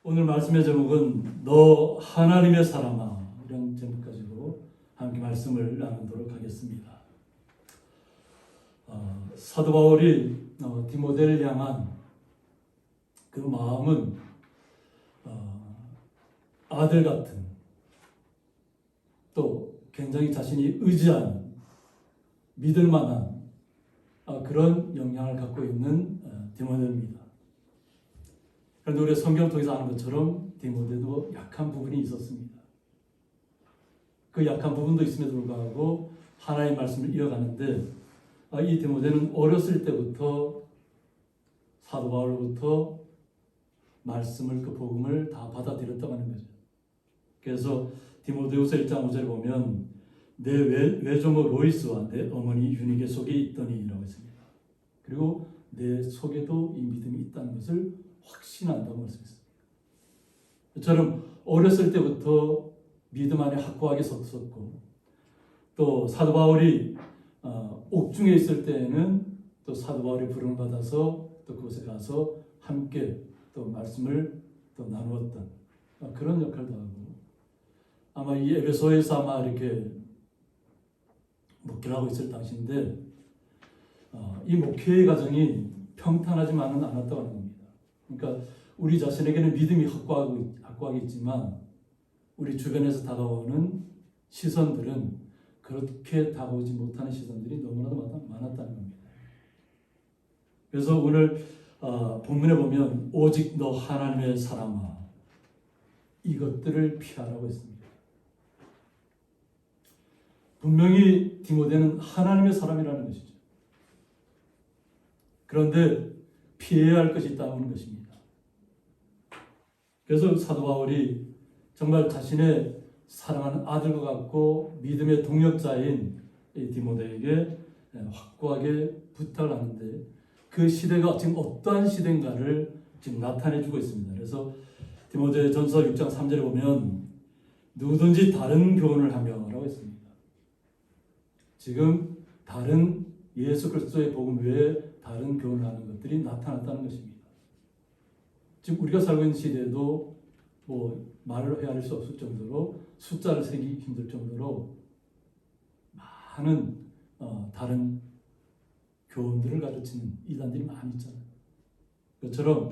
오늘 말씀의 제목은 너 하나님의 사람아, 이런 제목 가지고 함께 말씀을 나누도록 하겠습니다. 사도 바울이 디모데를 향한 그 마음은 아들 같은, 또 굉장히 자신이 의지하는, 믿을 만한 그런 영향을 갖고 있는 디모데입니다. 그런데 우리가 성경을 통해서 아는 것처럼 디모데도 약한 부분이 있었습니다. 그 약한 부분도 있음에도 불구하고 하나님의 말씀을 이어가는데, 이 디모데는 어렸을 때부터 사도 바울로부터 말씀을, 그 복음을 다 받아들였다고 하는 거죠. 그래서 디모데후서 1장 5절에 보면 내 외조모 로이스와 내 어머니 유니게 속에 있더니 라고 했습니다. 그리고 내 속에도 이 믿음이 있다는 것을 확신한다고 말씀했습니다. 저처럼 어렸을 때부터 믿음 안에 확고하게 섰었고, 또 사도 바울이 옥중에 있을 때에는 또 사도 바울의 부름을 받아서 또 그곳에 가서 함께 또 말씀을 또 나누었던 그런 역할도 하고, 아마 이 에베소에서 아마 이렇게 목회를 하고 있을 당시인데, 이 목회의 과정이 평탄하지만은 않았다고 하는 겁니다. 그러니까 우리 자신에게는 믿음이 확고하게 있지만 우리 주변에서 다가오는 시선들은 그렇게 다가오지 못하는 시선들이 너무나도 많았다는 겁니다. 그래서 오늘 본문에 보면 오직 너 하나님의 사람아, 이것들을 피하라고 했습니다. 분명히 디모데는 하나님의 사람이라는 것이죠. 그런데 피해야 할 것이 있다는 것입니다. 그래서 사도 바울이 정말 자신의 사랑하는 아들과 같고 믿음의 동역자인 디모데에게 확고하게 부탁을 하는데, 그 시대가 지금 어떠한 시대인가를 지금 나타내주고 있습니다. 그래서 디모데전서 6장 3절에 보면 누구든지 다른 교훈을 하며 라고 했습니다. 지금 다른 예수 그리스도의 복음 외에 다른 교훈을 하는 것들이 나타났다는 것입니다. 지금 우리가 살고 있는 시대에도 말을 헤아릴 수 없을 정도로, 숫자를 세기 힘들 정도로 많은 다른 교훈들을 가르치는 이단들이 많이 있잖아요. 그것처럼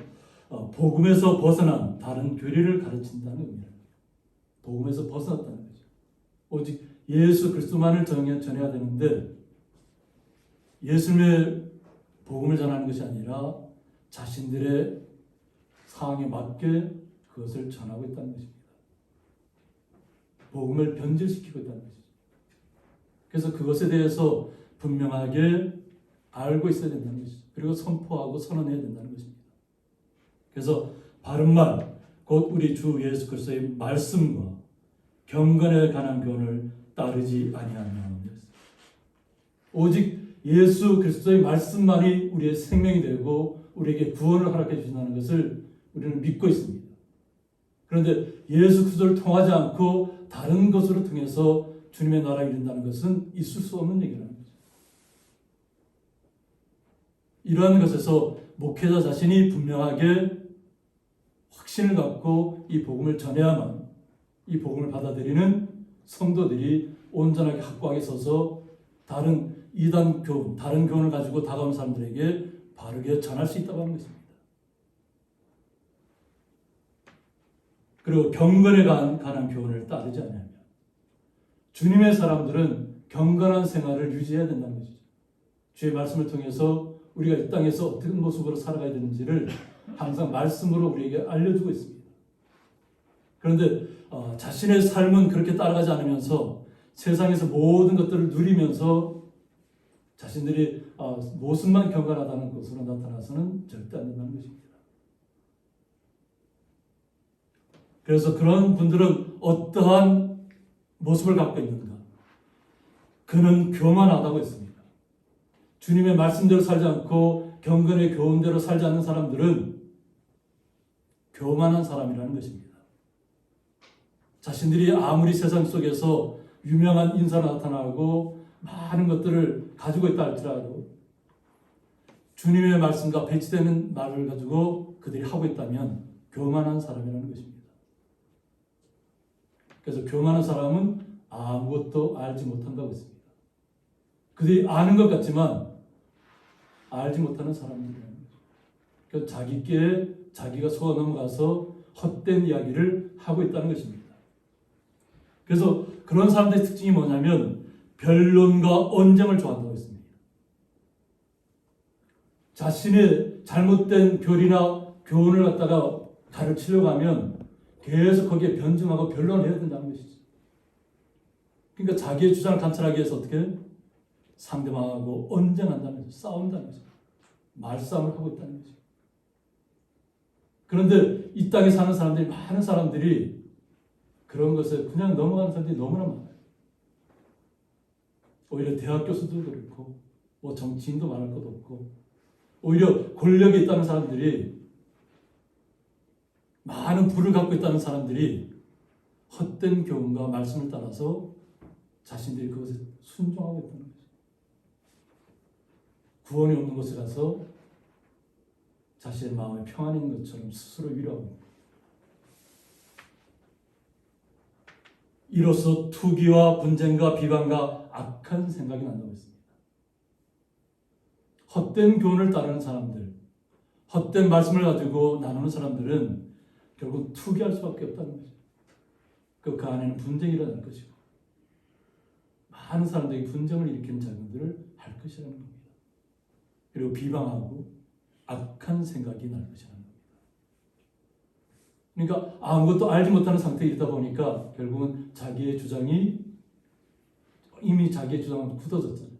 복음에서 벗어난 다른 교리를 가르친다는 겁니다. 복음에서 벗어났다는 거죠. 오직 예수 그리스도만을 전해야 되는데, 예수님의 복음을 전하는 것이 아니라 자신들의 상황에 맞게 그것을 전하고 있다는 것입니다. 복음을 변질시키고 있다는 것이죠. 그래서 그것에 대해서 분명하게 알고 있어야 된다는 것이죠. 그리고 선포하고 선언해야 된다는 것입니다. 그래서 바른말, 곧 우리 주 예수 그리스도의 말씀과 경건에 관한 교훈을 따르지 아니하며, 오직 예수 그리스도의 말씀만이 우리의 생명이 되고 우리에게 구원을 허락해 주신다는 것을 우리는 믿고 있습니다. 그런데 예수 그리스도를 통하지 않고 다른 것으로 통해서 주님의 나라에 이른다는 것은 있을 수 없는 얘기라는 거죠. 이러한 것에서 목회자 자신이 분명하게 확신을 갖고 이 복음을 전해야만 이 복음을 받아들이는 성도들이 온전하게 확고하게 서서 다른 이단 교훈, 다른 교훈을 가지고 다가오는 사람들에게 바르게 전할 수 있다고 하는 것입니다. 그리고 경건에 관한 교훈을 따르지 않으며, 주님의 사람들은 경건한 생활을 유지해야 된다는 것이죠. 주의 말씀을 통해서 우리가 이 땅에서 어떤 모습으로 살아가야 되는지를 항상 말씀으로 우리에게 알려주고 있습니다. 그런데 자신의 삶은 그렇게 따라가지 않으면서 세상에서 모든 것들을 누리면서 자신들이 모습만 경건하다는 것으로 나타나서는 절대 안 된다는 것입니다. 그래서 그런 분들은 어떠한 모습을 갖고 있는가? 그는 교만하다고 했습니다. 주님의 말씀대로 살지 않고 경건의 교훈대로 살지 않는 사람들은 교만한 사람이라는 것입니다. 자신들이 아무리 세상 속에서 유명한 인사로 나타나고 많은 것들을 가지고 있다 할지라도 주님의 말씀과 배치되는 말을 가지고 그들이 하고 있다면 교만한 사람이라는 것입니다. 그래서 교만한 사람은 아무것도 알지 못한다고 했습니다. 그들이 아는 것 같지만 알지 못하는 사람들이라는 거죠. 그래서 자기가 속아 넘어가서 헛된 이야기를 하고 있다는 것입니다. 그래서 그런 사람들의 특징이 뭐냐면 변론과 언쟁을 좋아한다고 했습니다. 자신의 잘못된 교리나 교훈을 갖다가 가르치려고 하면 계속 거기에 변증하고 변론을 해야 된다는 것이죠. 그러니까 자기의 주장을 관철하기 위해서 어떻게 상대방하고 언쟁한다는 거죠. 싸운다는 거죠. 말싸움을 하고 있다는 거죠. 그런데 이 땅에 사는 사람들이, 많은 사람들이 그런 것에 그냥 넘어가는 사람들이 너무나 많아요. 오히려 대학 교수들도 그렇고 뭐 정치인도 말할 것도 없고 오히려 권력에 있다는 사람들이, 많은 부를 갖고 있다는 사람들이 헛된 교훈과 말씀을 따라서 자신들이 그것에 순종하고 있다는 거죠. 구원이 없는 곳에 가서 자신의 마음에 평안이 있는 것처럼 스스로 위로하고 있다. 이로써 투기와 분쟁과 비방과 악한 생각이 난다고 했습니다. 헛된 교훈을 따르는 사람들, 헛된 말씀을 가지고 나누는 사람들은 결국 투기할 수밖에 없다는 거죠. 그 안에는 분쟁이 일어날 것이고 많은 사람들이 분쟁을 일으키는 작용들을 할 것이라는 겁니다. 그리고 비방하고 악한 생각이 날 것이라는 겁니다. 그러니까 아무것도 알지 못하는 상태에 이르다 보니까 결국은 자기의 주장이, 이미 자기의 주장은 굳어졌잖아요.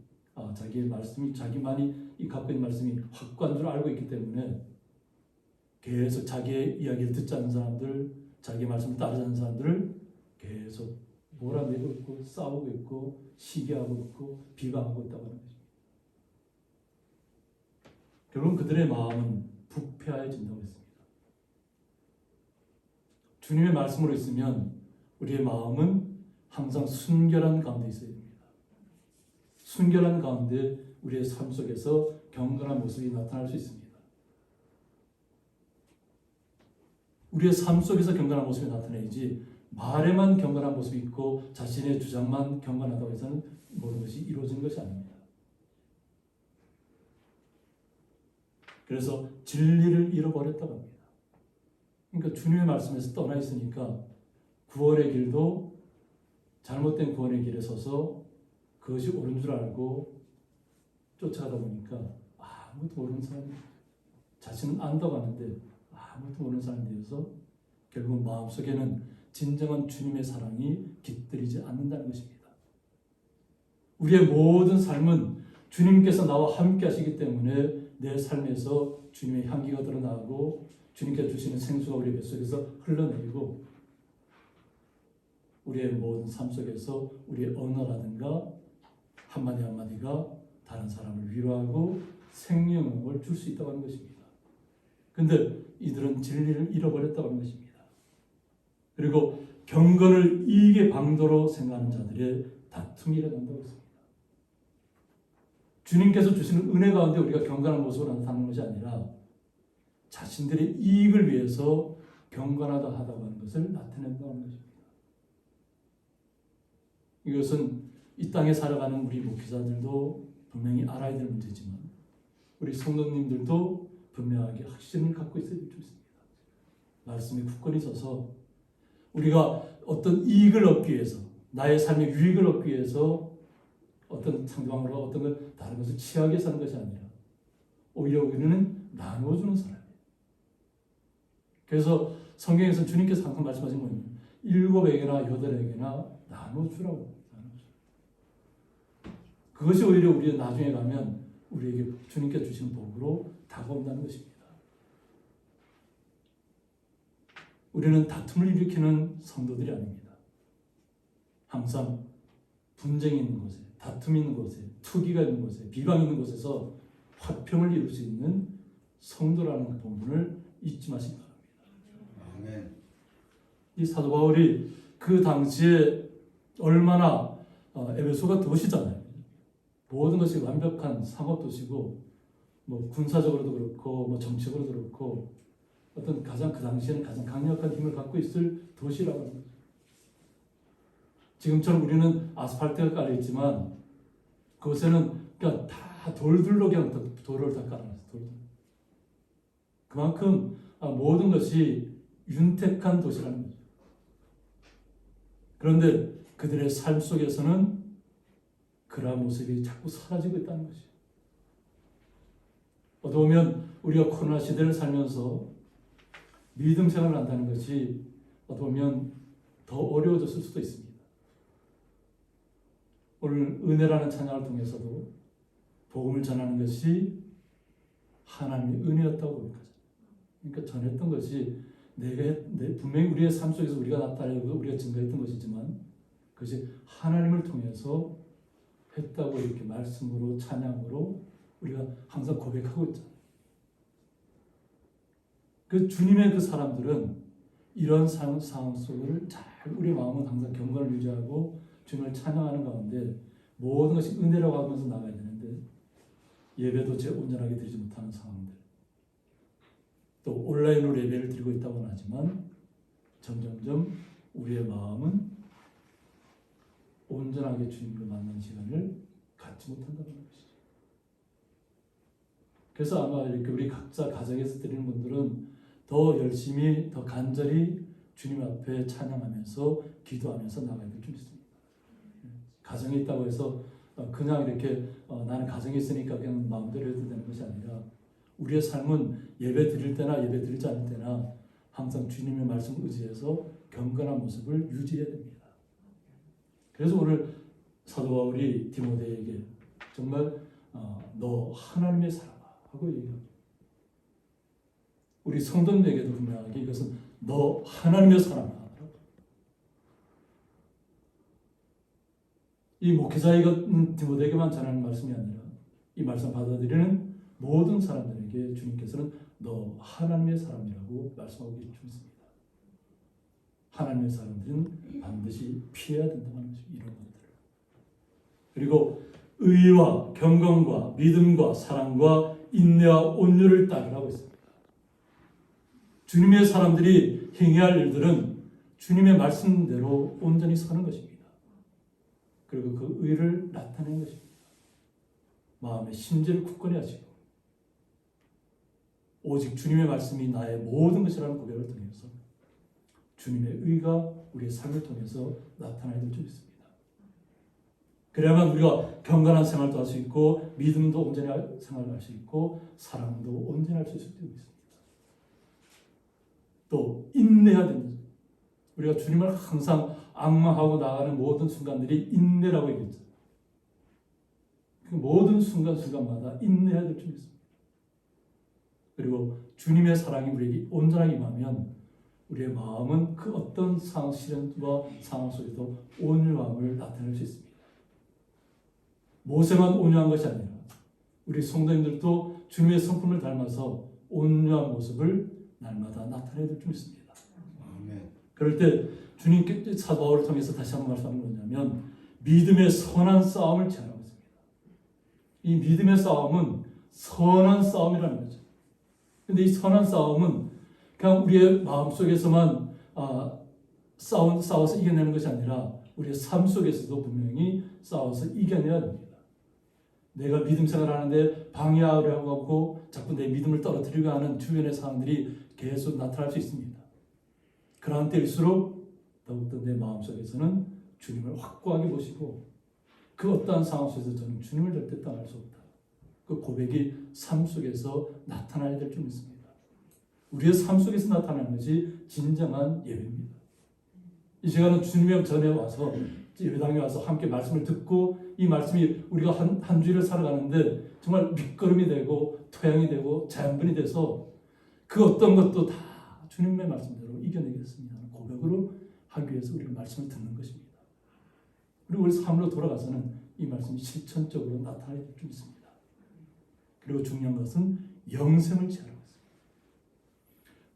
자기의 말씀이, 자기만이 갖고 있는 말씀이 확고한 줄 알고 있기 때문에 계속 자기의 이야기를 듣지 않는 사람들, 자기의 말씀을 따르지 않는 사람들을 계속 몰아내고 있고 싸우고 있고 시기하고 있고 비방하고 있다고 하는 거죠. 결국 그들의 마음은 부패하여진다고 했습니다. 주님의 말씀으로 있으면 우리의 마음은 항상 순결한 가운데 있어야 됩니다. 순결한 가운데 우리의 삶 속에서 경건한 모습이 나타날 수 있습니다. 우리의 삶 속에서 경건한 모습이 나타내야지 말에만 경건한 모습이 있고 자신의 주장만 경건하다고 해서는 모든 것이 이루어지는 것이 아닙니다. 그래서 진리를 잃어버렸다고 합니다. 그러니까 주님의 말씀에서 떠나 있으니까 구원의 길도 잘못된 구원의 길에 서서 그것이 옳은 줄 알고 쫓아가다 보니까 아무것도 모르는 사람이, 자신은 안다고 하는데 아무것도 모르는 사람이 되어서 결국 마음속에는 진정한 주님의 사랑이 깃들이지 않는다는 것입니다. 우리의 모든 삶은 주님께서 나와 함께 하시기 때문에 내 삶에서 주님의 향기가 드러나고 주님께서 주시는 생수가 우리 뱃속에서 흘러내리고 우리의 모든 삶 속에서 우리의 언어라든가 한마디 한마디가 다른 사람을 위로하고 생명을 줄 수 있다고 하는 것입니다. 그런데 이들은 진리를 잃어버렸다고 하는 것입니다. 그리고 경건을 이익의 방도로 생각하는 자들의 다툼이 일어난다고 했습니다. 주님께서 주시는 은혜 가운데 우리가 경건한 모습으로 나타나는 것이 아니라 자신들의 이익을 위해서 경건하다 하다고 하는 것을 나타낸다고 하는 것입니다. 이것은 이 땅에 살아가는 우리 목회자들도 분명히 알아야 될 문제지만 우리 성도님들도 분명하게 확신을 갖고 있어야 될 줄 있습니다. 말씀에 굳건히 서서 우리가 어떤 이익을 얻기 위해서, 나의 삶의 유익을 얻기 위해서 어떤 상대방으로 어떤 것 다른 것을 취하게 사는 것이 아니라 오히려 우리는 나누어주는 사람이에요. 그래서 성경에서 주님께서 항상 말씀하신 거예요. 7에게나 8에게나 나눠주라고. 그것이 오히려 우리가 나중에 가면 우리에게 주님께서 주시는 복으로 다가온다는 것입니다. 우리는 다툼을 일으키는 성도들이 아닙니다. 항상 분쟁이 있는 곳에, 다툼이 있는 곳에, 투기가 있는 곳에, 비방이 있는 곳에서 화평을 이룰 수 있는 성도라는 그 본분을 잊지 마시기 바랍니다. 아멘. 이 사도 바울이 그 당시에 얼마나 에베소가 도시잖아요. 모든 것이 완벽한 상업 도시고 뭐 군사적으로도 그렇고 뭐 정치적으로도 그렇고 어떤 가장 그 당시에는 가장 강력한 힘을 갖고 있을 도시라고 하는 거죠. 지금처럼 우리는 아스팔트가 깔려 있지만 그곳에는 그러니까 다 돌들로 그냥 돌을 다 깔아놨어요. 돌. 그만큼 모든 것이 윤택한 도시라는 거죠. 그런데 그들의 삶 속에서는 그러한 모습이 자꾸 사라지고 있다는 것이죠. 어떻게 보면 우리가 코로나 시대를 살면서 믿음 생활을 한다는 것이 어떻게 보면 더 어려워졌을 수도 있습니다. 오늘 은혜라는 찬양을 통해서도 복음을 전하는 것이 하나님의 은혜였다고 고백하잖아요. 그러니까 전했던 것이 분명히 우리의 삶 속에서 우리가 나타내고 우리가 증거했던 것이지만 그것이 하나님을 통해서 했다고 이렇게 말씀으로 찬양으로 우리가 항상 고백하고 있잖아요. 그 주님의 그 사람들은 이런 상황 속을 잘 우리 마음은 항상 경건을 유지하고 주님을 찬양하는 가운데 모든 것이 은혜라고 하면서 나가야 되는데 예배도 온전하게 드리지 못하는 상황들, 또 온라인으로 예배를 드리고 있다고는 하지만 점점점 우리의 마음은 온전하게 주님을 만나는 시간을 갖지 못한다는 것이죠. 그래서 아마 이렇게 우리 각자 가정에서 드리는 분들은 더 열심히, 더 간절히 주님 앞에 찬양하면서 기도하면서 나가야 될 줄 믿습니다. 가정에 있다고 해서 그냥 이렇게 나는 가정에 있으니까 그냥 마음대로 해도 되는 것이 아니라 우리의 삶은 예배 드릴 때나 예배 드리지 않을 때나 항상 주님의 말씀을 의지해서 경건한 모습을 유지해야 됩니다. 그래서 오늘 사도 바울이 디모데에게 정말 너 하나님의 사람아 하고 얘기합니다. 우리 성도님에게도 분명하게 이것은 너 하나님의 사람아. 이 목회자이가 디모데에게만 전하는 말씀이 아니라 이 말씀 받아들이는 모든 사람들에게 주님께서는 너 하나님의 사람이라고 말씀하고 계십니다. 하나님의 사람들은 반드시 피해야 된다는 것이 이런 것들을. 그리고 의와 경건과 믿음과 사랑과 인내와 온유를 따르라고 했습니다. 주님의 사람들이 행해야 할 일들은 주님의 말씀대로 온전히 서는 것입니다. 그리고 그 의를 나타내는 것입니다. 마음의 심지를 굳건히 하시고 오직 주님의 말씀이 나의 모든 것이라는 고백을 통해서 주님의 의가 우리의 삶을 통해서 나타나야 될 줄 믿습니다. 그래야만 우리가 경건한 생활도 할 수 있고 믿음도 온전히 생활을 할 수 있고 사랑도 온전히 할 수 있을 줄 믿습니다. 또 인내해야 됩니다. 우리가 주님을 항상 앙망하고 나가는 모든 순간들이 인내라고 얘기했죠. 그 모든 순간순간마다 인내해야 될 줄 믿습니다. 그리고 주님의 사랑이 우리에게 온전하게 임하면 우리의 마음은 그 어떤 상황, 시련과 상황 속에도 온유함을 나타낼 수 있습니다. 모세만 온유한 것이 아니라 우리 성도님들도 주님의 성품을 닮아서 온유한 모습을 날마다 나타내야 될 줄 믿습니다. 아멘. 그럴 때 주님께 사도 바울을 통해서 다시 한번 말씀하는 뭐냐면 믿음의 선한 싸움을 제하라고 했습니다. 이 믿음의 싸움은 선한 싸움이라는 거죠. 근데 이 선한 싸움은 그냥 우리의 마음속에서만 싸워서 이겨내는 것이 아니라 우리의 삶 속에서도 분명히 싸워서 이겨내야 됩니다. 내가 믿음 생활을 하는데 방해하려고 하고 자꾸 내 믿음을 떨어뜨리려고 하는 주변의 사람들이 계속 나타날 수 있습니다. 그러한 때일수록 더욱더 내 마음속에서는 주님을 확고하게 보시고 그 어떠한 상황 속에서 저는 주님을 절대 떠날 수 없다. 그 고백이 삶 속에서 나타나야 될 줄 믿습니다. 우리의 삶 속에서 나타나는 것이 진정한 예배입니다. 이 시간은 주님의 전에 와서 예배당에 와서 함께 말씀을 듣고 이 말씀이 우리가 한 주일을 살아가는데 정말 밑거름이 되고 토양이 되고 자양분이 돼서 그 어떤 것도 다 주님의 말씀대로 이겨내겠습니다 하는 고백으로 하기 위해서 우리는 말씀을 듣는 것입니다. 그리고 우리 삶으로 돌아가서는 이 말씀이 실천적으로 나타날 줄 있습니다. 그리고 중요한 것은 영생을 취하라고 했습니다.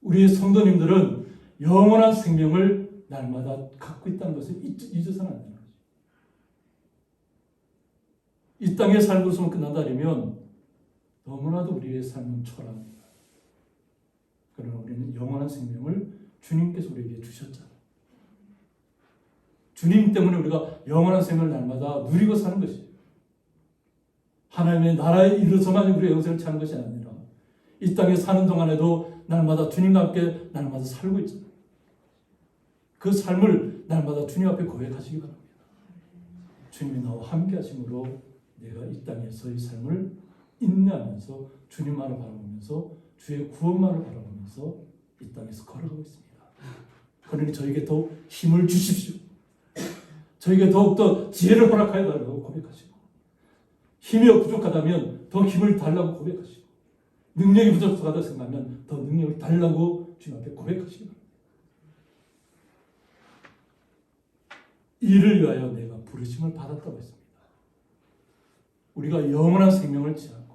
우리의 성도님들은 영원한 생명을 날마다 갖고 있다는 것을 잊어서는 안 되는 거죠. 이 땅의 삶으로서만 끝난다면 너무나도 우리의 삶은 초라합니다. 그러나 우리는 영원한 생명을 주님께서 우리에게 주셨잖아요. 주님 때문에 우리가 영원한 생명을 날마다 누리고 사는 것이에요. 하나님의 나라에 이르러서만 우리의 영생을 차는 것이 아니라 이 땅에 사는 동안에도 날마다 주님과 함께 날마다 살고 있잖아요. 그 삶을 날마다 주님 앞에 고백하시기 바랍니다. 주님이 나와 함께 하심으로 내가 이 땅에서의 삶을 인내하면서 주님만을 바라보면서 주의 구원만을 바라보면서 이 땅에서 걸어가고 있습니다. 그러니 저에게 더 힘을 주십시오. 저에게 더욱더 지혜를 허락하여 달라고 고백하시고, 힘이 부족하다면 더 힘을 달라고 고백하시고, 능력이 부족하다 생각하면 더 능력을 달라고 주님 앞에 고백하시기 바랍니다. 이를 위하여 내가 부르심을 받았다고 했습니다. 우리가 영원한 생명을 취하고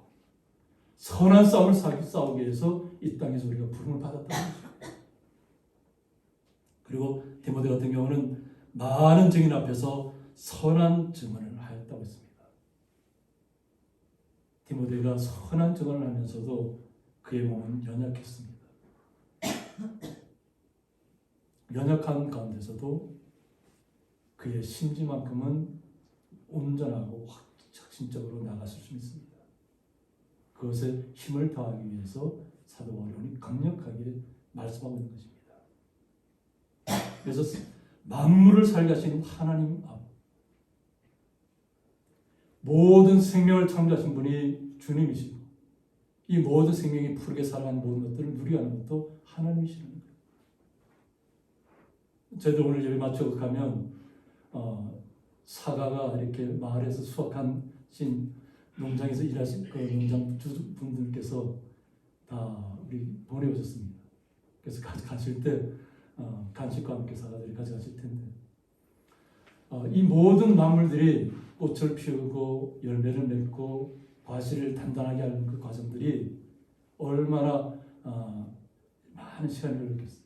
선한 싸움을 싸우기 위해서 이 땅에서 우리가 부름을 받았다는 것입니다. 그리고 디모데 같은 경우는 많은 증인 앞에서 선한 증언을 하였다고 했습니다. 디모데가 선한 증언을 하면서도 그의 몸은 연약했습니다. 연약한 가운데서도 그의 심지만큼은 온전하고 확신적으로 나갔을 수 있습니다. 그것에 힘을 더하기 위해서 사도 바울이 강력하게 말씀하고 있는 것입니다. 그래서 만물을 살게 하신 하나님 앞, 모든 생명을 창조하신 분이 주님이시고 이 모든 생명이 푸르게 살아가는 모든 것들을 누리게 하는 것도 하나님이시는 거예요. 저희들 오늘 예배 마치고 가면 사과가 이렇게 마을에서 수확하신 농장에서 일하신 그 농장 주분들께서 다 우리 보내오셨습니다. 그래서 가실 때 간식과 함께 사과들이 가져가실 텐데 이 모든 만물들이 꽃을 피우고 열매를 맺고 과실을 단단하게 하는 그 과정들이 얼마나 많은 시간이 걸렸겠어요.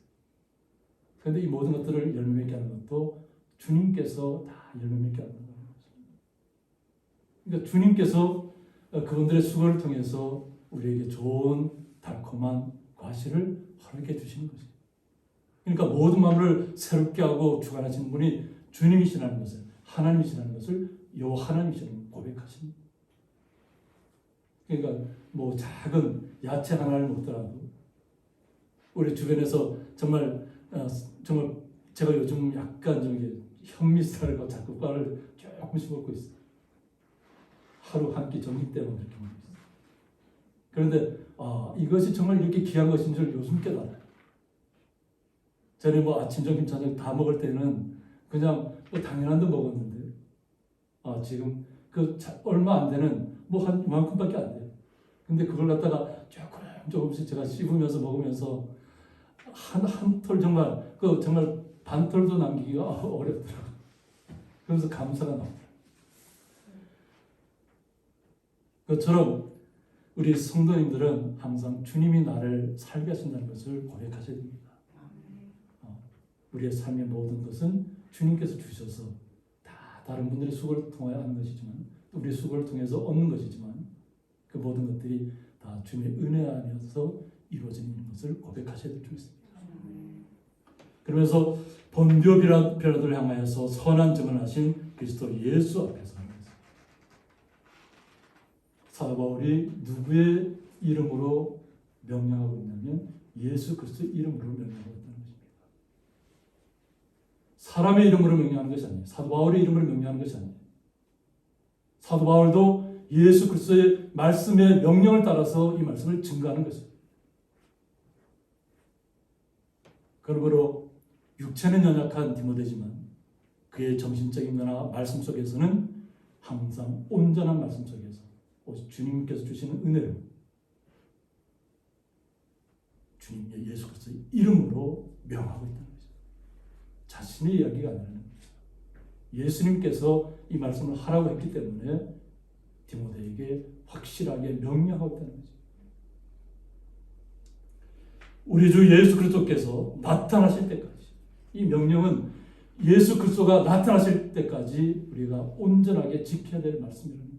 그런데 이 모든 것들을 열매 맺게 하는 것도 주님께서 다 열매 맺게 하는 거예요. 그러니까 주님께서 그분들의 수고를 통해서 우리에게 좋은 달콤한 과실을 허락해 주시는 것이에요. 그러니까 모든 마음을 새롭게 하고 주관하시는 분이 주님이시라는 것을, 하나님이시라는 것을 요 하나님이시라는 고백하십니다. 그러니까 뭐 작은 야채 하나를 먹더라도 우리 주변에서 정말 제가 요즘 약간 좀 현미살과 잡곡과를 조금씩 먹고 있어요. 하루 한 끼 점심 때문에 그렇게 먹고 있어요. 그런데 이것이 정말 이렇게 귀한 것인 줄 요즘 깨달아요. 전에 뭐 아침, 점심, 저녁 다 먹을 때는 그냥 당연한 데 먹었는데 지금 얼마 안 되는 뭐 한 이만큼밖에 안 돼요. 근데 그걸 갖다가 조금씩 제가 씹으면서 먹으면서 한 톨 정말 반 톨도 남기기가 어렵더라고요. 그래서 감사가 나오더라고요. 그것처럼 우리 성도님들은 항상 주님이 나를 살게 하신다는 것을 고백하셔야 됩니다. 우리의 삶의 모든 것은 주님께서 주셔서 다 다른 분들의 수고를 통하여 하는 것이지만 우리의 수고를 통해서 얻는 것이지만 그 모든 것들이 다 주님의 은혜 안에서 이루어지는 것을 고백하셔야 될 줄 있습니다. 그러면서 본디오 빌라도를 향하여서 선한 증언을 하신 그리스도 예수 앞에서 사도 바울이 누구의 이름으로 명령하고 있냐면 예수 그리스도의 이름으로 명령하고 있다는 것입니다. 사람의 이름으로 명령하는 것이 아니에요. 사도 바울의 이름으로 명령하는 것이 아니에요. 사도 바울도 예수 그리스도의 말씀의 명령을 따라서 이 말씀을 증거하는 것입니다. 그러므로 육체는 연약한 디모데지만 그의 정신적인 거나 말씀 속에서는 항상 온전한 말씀 속에서 주님께서 주시는 은혜로 주님 예수 그리스도의 이름으로 명하고 있다는 거죠. 자신의 이야기가 아니라는 거죠. 예수님께서 이 말씀을 하라고 했기 때문에 디모데에게 확실하게 명령하고 있다는 거죠. 우리 주 예수 그리스도께서 나타나실 때까지 이 명령은 예수 그리스도가 나타나실 때까지 우리가 온전하게 지켜야 될 말씀입니다.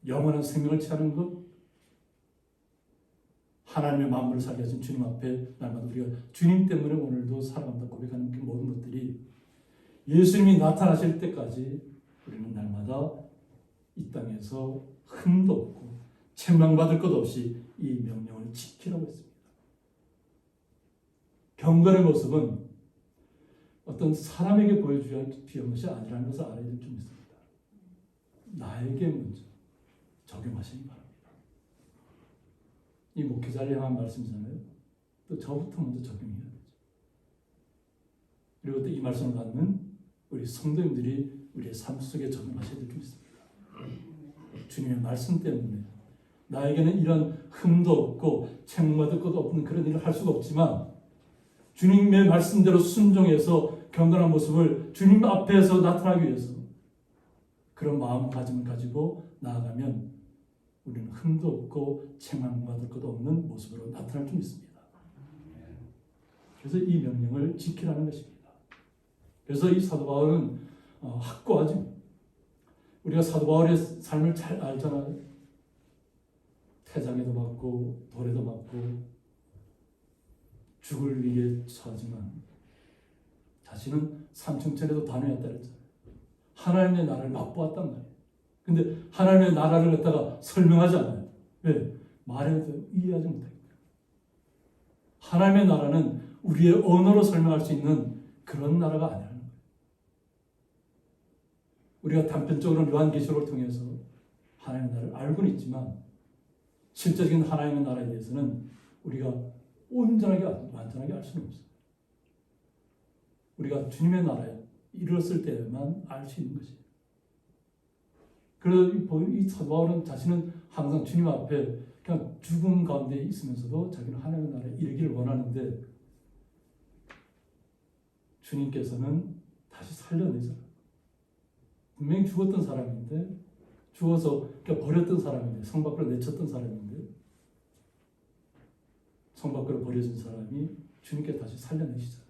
영원한 생명을 취하는 것, 하나님의 만물을 살게 하신 주님 앞에 날마다 우리가 주님 때문에 오늘도 살아간다 고백하는 그 모든 것들이 예수님이 나타나실 때까지 우리는 날마다 이 땅에서 흠도 없고 책망받을 것 없이 이 명령을 지키라고 했습니다. 경건의 모습은 어떤 사람에게 보여줘야 필요한 것이 아니라는 것을 알아야 될 점 있습니다. 나에게 먼저 적용하시기 바랍니다. 이 목회자를 향한 말씀이잖아요. 또 저부터 먼저 적용해야 되죠. 그리고 또 이 말씀을 받는 우리 성도님들이 우리의 삶 속에 적용하셔야 될 점 있습니다. 주님의 말씀 때문에 나에게는 이런 흠도 없고 책망받을 것도 없는 그런 일을 할 수가 없지만 주님의 말씀대로 순종해서 경건한 모습을 주님 앞에서 나타나기 위해서 그런 마음가짐을 가지고 나아가면 우리는 흠도 없고 책망받을 것도 없는 모습으로 나타날 줄 믿습니다. 그래서 이 명령을 지키라는 것입니다. 그래서 이 사도 바울은 확고하죠. 우리가 사도 바울의 삶을 잘 알잖아요. 태장에도 맞고 돌에도 맞고 죽을 위기에 처하지만 자신은 삼층천에도 다녀왔다 그랬잖아요. 하나님의 나라를 맛보았단 말이에요. 근데 하나님의 나라를 갖다가 설명하지 않아요. 왜? 말해도 이해하지 못하니까. 하나님의 나라는 우리의 언어로 설명할 수 있는 그런 나라가 아니라는 거예요. 우리가 단편적으로 요한계시록을 통해서 하나님의 나라를 알고는 있지만 실제적인 하나님의 나라에 대해서는 우리가 온전하게, 완전하게 알 수는 없어요. 우리가 주님의 나라에 이르렀을 때만 알 수 있는 것이에요. 그래서 이 사도 바울은 자신은 항상 주님 앞에 그냥 죽음 가운데 있으면서도 자기는 하나님의 나라에 이르기를 원하는데 주님께서는 다시 살려내잖아요. 분명히 죽었던 사람인데 죽어서 그러니까 버렸던 사람인데 성 밖으로 내쳤던 사람인데 성 밖으로 버려진 사람이 주님께 다시 살려내시잖아요.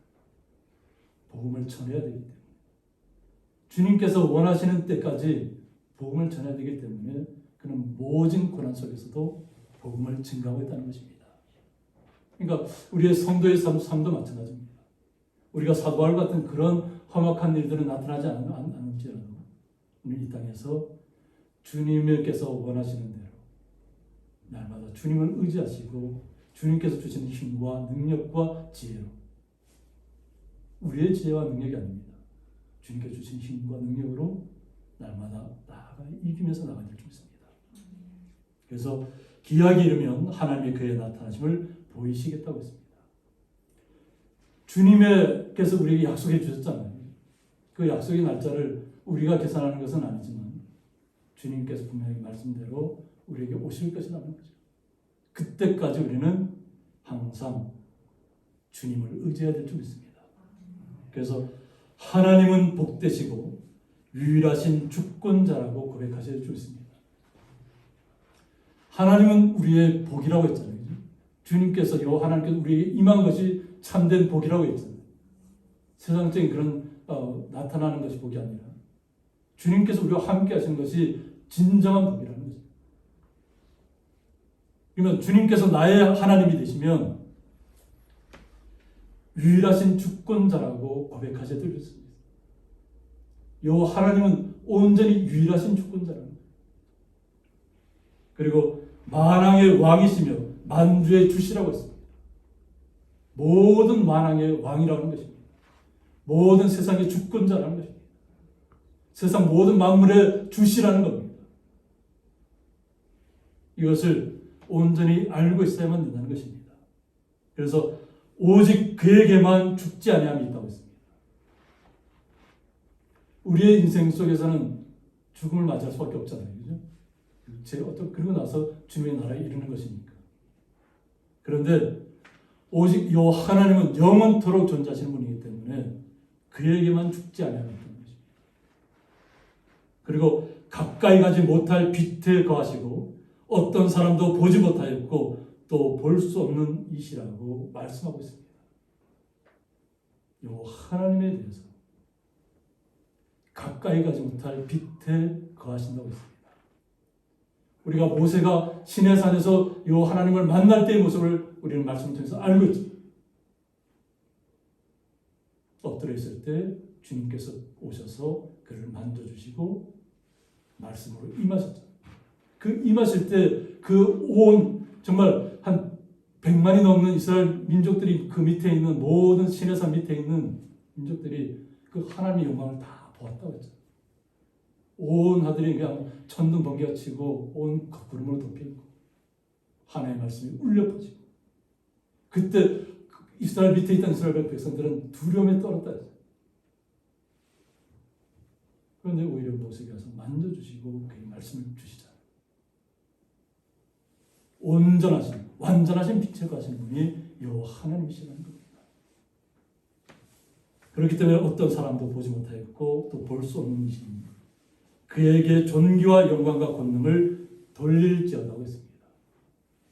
복음을 전해야 되기 때문에 주님께서 원하시는 때까지 복음을 전해야 되기 때문에 그는 모진 고난 속에서도 복음을 증가하고 있다는 것입니다. 그러니까 우리의 성도의 삶도 마찬가지입니다. 우리가 사도 바울 같은 그런 험악한 일들은 나타나지 않을지라도 우리 이 땅에서 주님께서 원하시는 대로 날마다 주님을 의지하시고 주님께서 주시는 힘과 능력과 지혜로 우리의 지혜와 능력이 아닙니다. 주님께서 주신 힘과 능력으로 날마다 나아가 이기면서 나가야 될 줄 믿습니다. 그래서 기약이 이르면 하나님의 그의 나타나심을 보이시겠다고 했습니다. 주님께서 우리에게 약속해 주셨잖아요. 그 약속의 날짜를 우리가 계산하는 것은 아니지만 주님께서 분명히 말씀대로 우리에게 오실 것이라는 거죠. 그때까지 우리는 항상 주님을 의지해야 될 줄 믿습니다. 그래서 하나님은 복되시고 유일하신 주권자라고 고백하셔야 될 줄 믿습니다. 하나님은 우리의 복이라고 했잖아요. 주님께서 하나님께서 우리에게 임한 것이 참된 복이라고 했잖아요. 세상적인 그런 나타나는 것이 복이 아니라 주님께서 우리와 함께 하시는 것이 진정한 복이라는 거죠. 그러면 주님께서 나의 하나님이 되시면 유일하신 주권자라고 고백하셔야 될 것입니다. 요 하나님은 온전히 유일하신 주권자라는 거예요. 그리고 만왕의 왕이시며 만주의 주시라고 했습니다. 모든 만왕의 왕이라는 것입니다. 모든 세상의 주권자라는 것입니다. 세상 모든 만물의 주시라는 겁니다. 이것을 온전히 알고 있어야만 된다는 것입니다. 그래서 오직 그에게만 죽지 아니함이 있다고 했습니다. 우리의 인생 속에서는 죽음을 맞이할 수밖에 없잖아요. 그죠? 그러고 나서 주님의 나라에 이르는 것이니까. 그런데 오직 이 하나님은 영원토록 존재하시는 분이기 때문에 그에게만 죽지 아니함이 있다는 것입니다. 그리고 가까이 가지 못할 빛에 거하시고 어떤 사람도 보지 못하였고 또 볼 수 없는 이시라고 말씀하고 있습니다. 이 하나님에 대해서 가까이 가지 못할 빛에 거하신다고 했습니다. 우리가 모세가 시내산에서 요 하나님을 만날 때의 모습을 우리는 말씀을 통해서 알고 있죠. 엎드려 있을 때 주님께서 오셔서 그를 만져주시고 말씀으로 임하셨죠. 그 임하실 때 그 온 정말 한 100만이 넘는 이스라엘 민족들이 그 밑에 있는 모든 시내산 밑에 있는 민족들이 그 하나님의 영광을 다 보았다고 했죠. 온 하늘이 그냥 천둥 번개가 치고 온 구름으로 덮여있고 하나님의 말씀이 울려 퍼지고 그때 이스라엘 밑에 있던 이스라엘 백성들은 두려움에 떨었다 했어요. 그런데 오히려 모세가 와서 만져주시고 그의 말씀을 주시잖아요. 온전하신 완전하신 빛에 가신 분이 여호와 하나님이시라는 겁니다. 그렇기 때문에 어떤 사람도 보지 못하였고 또 볼 수 없는 이신 그에게 존귀와 영광과 권능을 돌릴지어다고 했습니다.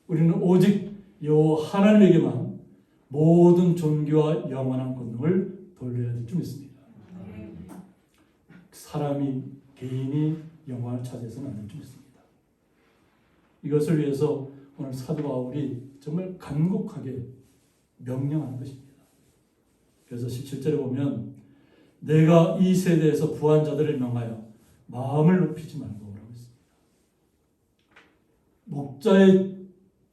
우리는 오직 여호와 하나님에게만 모든 존귀와 영원한 권능을 돌려야 될 줄 믿습니다. 사람이 개인이 영광을 차지해서는 안 될 줄 믿습니다. 이것을 위해서 오늘 사도 바울이 정말 간곡하게 명령하는 것입니다. 그래서 17절에 보면 내가 이 세대에서 부한 자들을 명하여 마음을 높이지 말고 라고 했습니다. 목자의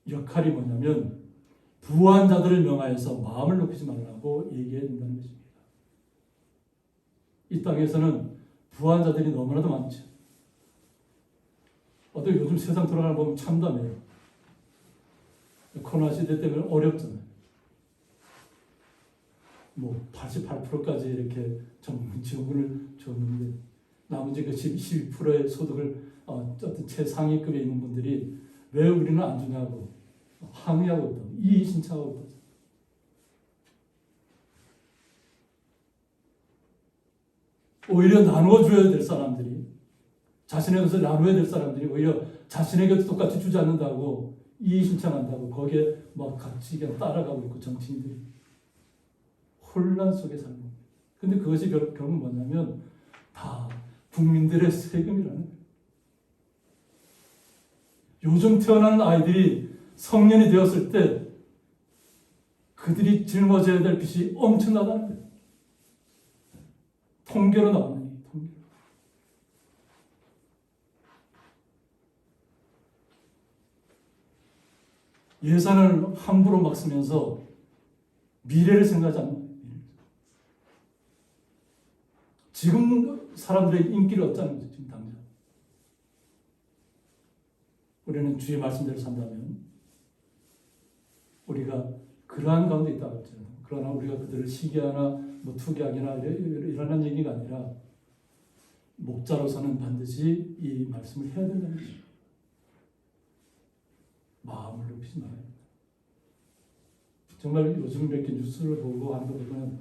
역할이 뭐냐면 부한 자들을 명하여서 마음을 높이지 말라고 얘기해야 된다는 것입니다. 이 땅에서는 부한 자들이 너무나도 많죠. 어떻게 요즘 세상 돌아가는 거 보면 참담해요. 코로나 시대 때문에 어렵잖아요. 뭐 88%까지 이렇게 지원금을 줬는데 나머지 그 12%의 소득을 어떤 최상위급에 있는 분들이 왜 우리는 안 주냐고 항의하고 있다. 이의 신청하고 있다. 오히려 나누어 줘야 될 사람들이 자신의 것을 나눠야 될 사람들이 오히려 자신의 것도 똑같이 주지 않는다고 이의 신청한다고 거기에 막 같이 그냥 따라가고 있고 정치인들이 혼란 속에 살고 있는. 근데 그것이 결국 뭐냐면 다 국민들의 세금이라는 거예요. 요즘 태어나는 아이들이 성년이 되었을 때 그들이 짊어져야 될 빚이 엄청나다는 거예요. 통계로 나오는 얘기예요. 통계로. 예산을 함부로 막 쓰면서 미래를 생각하지 않는 거예요. 지금 사람들의 인기를 얻자는 거죠. 지금 당장. 우리는 주의 말씀대로 산다면 우리가 그러한 가운데 있다고 할지라도 그러나 우리가 그들을 시기하나 뭐 투기하기나 이러는 얘기가 아니라 목자로서는 반드시 이 말씀을 해야 된다는 것이죠. 마음을 높이지 말아야 된다. 정말 요즘 이렇게 뉴스를 보고 하는 거 보면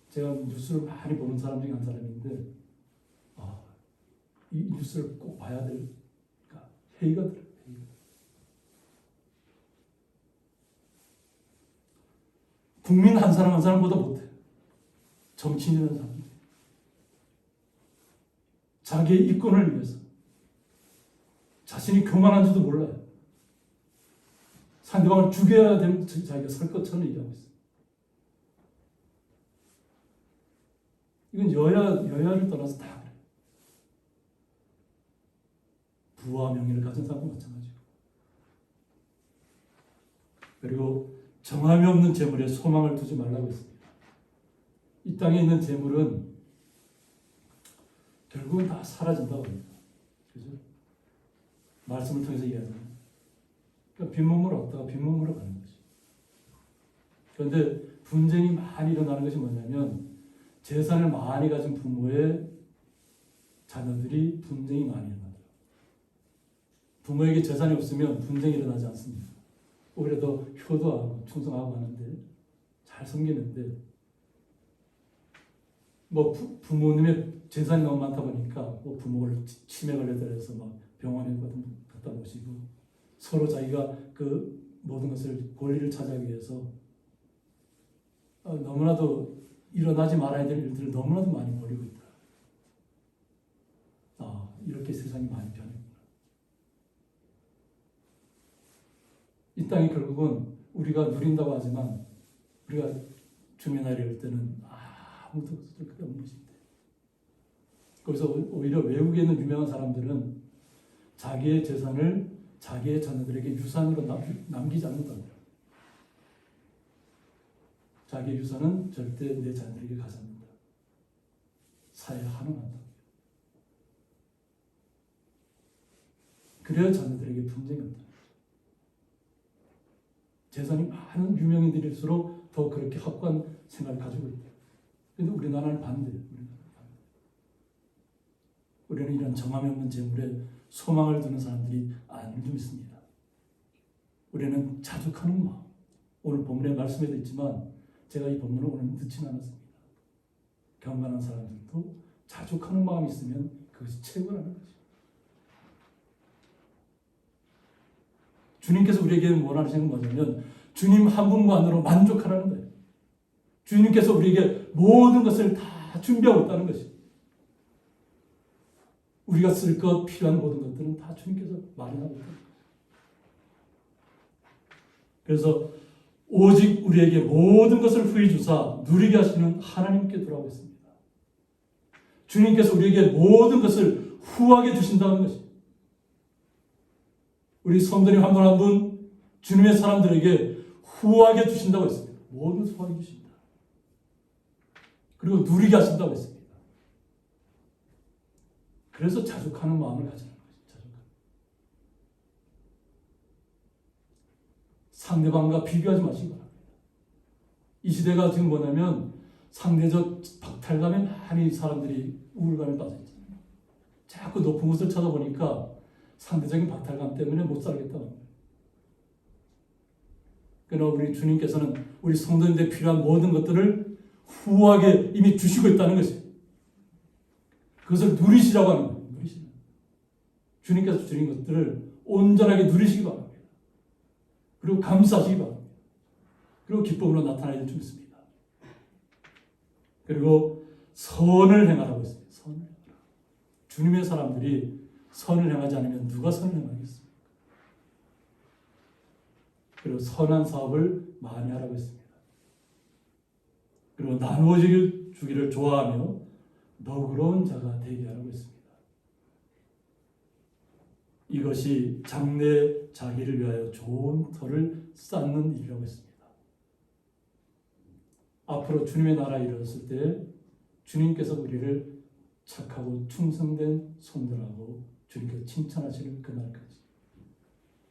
제가 뉴스를 많이 보는 사람 중에 한 사람인데 이 뉴스를 꼭 봐야 될 회의가 들어요. 국민 한 사람 한 사람보다 못해요. 정치인이라는 사람. 자기의 이권을 위해서 자신이 교만한 줄도 몰라요. 상대방을 죽여야 되면 자기가 살 것처럼 얘기하고 있어요. 이건 여야를 떠나서 다 그래요. 부와 명예를 가진 사람도 마찬가지고. 그리고 정함이 없는 재물에 소망을 두지 말라고 했습니다. 이 땅에 있는 재물은 결국은 다 사라진다고 합니다. 그죠? 말씀을 통해서 이해하잖아요. 그러니까 빈몸으로 왔다가 빈몸으로 가는 거지. 그런데 분쟁이 많이 일어나는 것이 뭐냐면 재산을 많이 가진 부모의 자녀들이 분쟁이 많이 일어나요. 부모에게 재산이 없으면 분쟁이 일어나지 않습니다. 오히려 더 효도하고 충성하고 하는데 잘 섬기는데 뭐 부모님의 재산이 너무 많다 보니까 뭐 부모를 치매 걸렸다 해서 막 병원에 갖다 모시고 서로 자기가 그 모든 것을 권리를 차지하기 위해서 너무나도 일어나지 말아야 될 일들을 너무나도 많이 벌이고 있다. 이렇게 세상이 많이 변해. 이 땅이 결국은 우리가 누린다고 하지만 우리가 주님의 날이 올 때는 아무도 없을 것 없는 것인데, 거기서 오히려 외국에 있는 유명한 사람들은 자기의 재산을 자기의 자녀들에게 유산으로 남기지 않는다고요. 자기의 유산은 절대 내 자녀들에게 가지 않는다. 사회에 한원한다. 그래야 자녀들에게 분쟁이 없다. 재산이 많은 유명인들일수록 더 그렇게 확고한 생각을 가지고 있다. 그런데 우리나라는 반대예요. 우리는 이런 정함이 없는 재물에 소망을 두는 사람들이 아닌 좀 있습니다. 우리는 자족하는 마음. 오늘 본문의 말씀에도 있지만 제가 이 본문을 오늘 듣지는 않았습니다. 경건한 사람들도 자족하는 마음이 있으면 그것이 최고라는 거죠. 주님께서 우리에게 원하시는 건 뭐냐면 주님 한 분만으로 만족하라는 거예요. 주님께서 우리에게 모든 것을 다 준비하고 있다는 것이에요. 우리가 쓸 것, 필요한 모든 것들은 다 주님께서 마련하고 있다는 거예요. 그래서 오직 우리에게 모든 것을 후히 주사 누리게 하시는 하나님께 돌아오고 있습니다. 주님께서 우리에게 모든 것을 후하게 주신다는 것입니다. 우리 성도님 한 분 한 분 주님의 사람들에게 후하게 주신다고 했습니다. 모든 것을 후하게 주신다. 그리고 누리게 하신다고 했습니다. 그래서 자족하는 마음을 가지는 것입니다. 상대방과 비교하지 마시기 바랍니다. 이 시대가 지금 뭐냐면 상대적 박탈감에 많이 사람들이 우울감에 빠져 있잖아요. 자꾸 높은 곳을 찾아보니까 상대적인 박탈감 때문에 못 살겠다는 거예요. 그러나 우리 주님께서는 우리 성도님들에 필요한 모든 것들을 후하게 이미 주시고 있다는 것이에요. 그것을 누리시라고 하는 거예요. 누리시는. 주님께서 주신 것들을 온전하게 누리시기 바랍니다. 그리고 감사하시기 바랍니다. 그리고 기쁨으로 나타나야 줄 믿습니다. 그리고 선을 행하라고 했어요. 선을 행하라. 주님의 사람들이 선을 행하지 않으면 누가 선을 행하겠습니까? 그리고 선한 사업을 많이 하라고 했습니다. 그리고 나누어주기를 좋아하며 너그러운 자가 되게 하라고 했습니다. 이것이 장래 자기를 위하여 좋은 터를 쌓는 일이라고 했습니다. 앞으로 주님의 나라에 이르렀을 때 주님께서 우리를 착하고 충성된 손들하고 주님께서 칭찬하시는 그날까지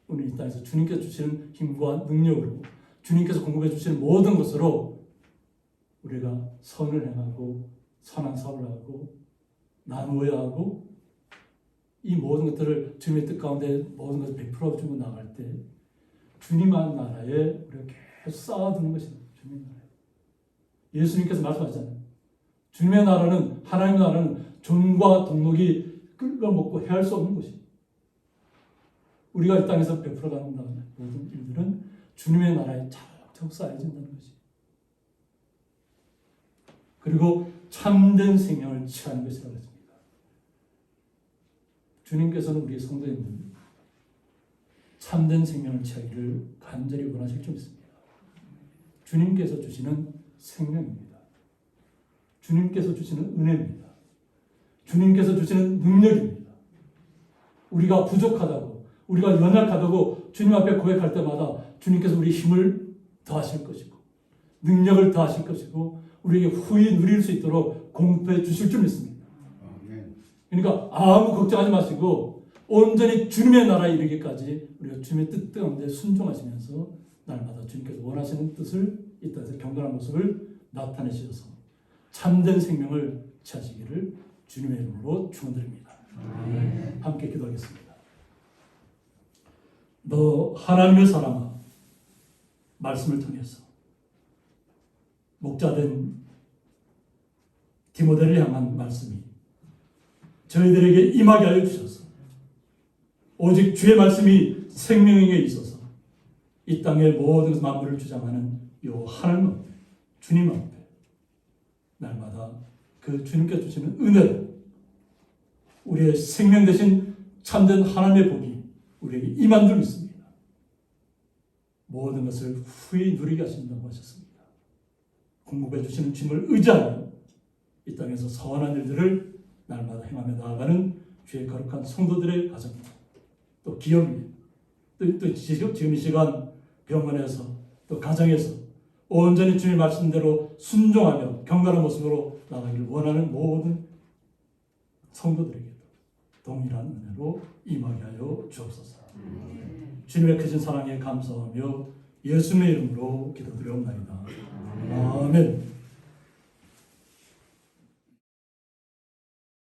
오늘 이 땅에서 주님께서 주시는 힘과 능력으로 주님께서 공급해 주시는 모든 것으로 우리가 선을 행하고 선한 사업을 하고 나누어야 하고 이 모든 것들을 주님의 뜻 가운데 모든 것을 베풀어 주고 나갈 때 주님의 나라에 우리가 계속 쌓아두는 것입니다. 주님의 나라에. 예수님께서 말씀하셨잖아요. 주님의 나라는 하나님의 나라는 종과 동록이 끌어먹고 해할 수 없는 것입니다. 우리가 이 땅에서 베풀어가는 모든 일들은 주님의 나라에 차곡차곡 쌓여진다는 것이. 그리고 참된 생명을 취하는 것이라고 했습니다. 주님께서는 우리 성도님들 참된 생명을 취하기를 간절히 원하실 줄 믿습니다. 주님께서 주시는 생명입니다. 주님께서 주시는 은혜입니다. 주님께서 주시는 능력입니다. 우리가 부족하다고 우리가 연약하다고 주님 앞에 고백할 때마다 주님께서 우리 힘을 더하실 것이고 능력을 더하실 것이고 우리에게 후히 누릴 수 있도록 공급해 주실 줄 믿습니다. 그러니까 아무 걱정하지 마시고 온전히 주님의 나라에 이르기까지 우리가 주님의 뜻 가운데 순종하시면서 날마다 주님께서 원하시는 뜻을 이 땅에서 경건한 모습을 나타내셔서 참된 생명을 취하시기를 주님의 이름으로 축원드립니다. 함께 기도하겠습니다. 너 하나님의 사람아, 말씀을 통해서 목자된 디모데를 향한 말씀이 저희들에게 임하게 하여 주셔서 오직 주의 말씀이 생명에 있어서 이 땅의 모든 만물을 주장하는 요 하나님 앞에 주님 앞에 날마다 그 주님께 주시는 은혜로 우리의 생명 되신 참된 하나님의 복이 우리에게 임한 줄 믿습니다. 모든 것을 후히 누리게 하신다고 하셨습니다. 공급해 주시는 주님을 의지하며 이 땅에서 선한 일들을 날마다 행하며 나아가는 주의 거룩한 성도들의 가정, 또 기업이, 또 지금 이 시간 병원에서 또 가정에서 온전히 주님의 말씀대로 순종하며 경건한 모습으로 나가기를 원하는 모든 성도들에게도 동일한 은혜로 임하게 하여 주옵소서. 주님의 크신 사랑에 감사하며 예수님의 이름으로 기도드리옵나이다. 아멘.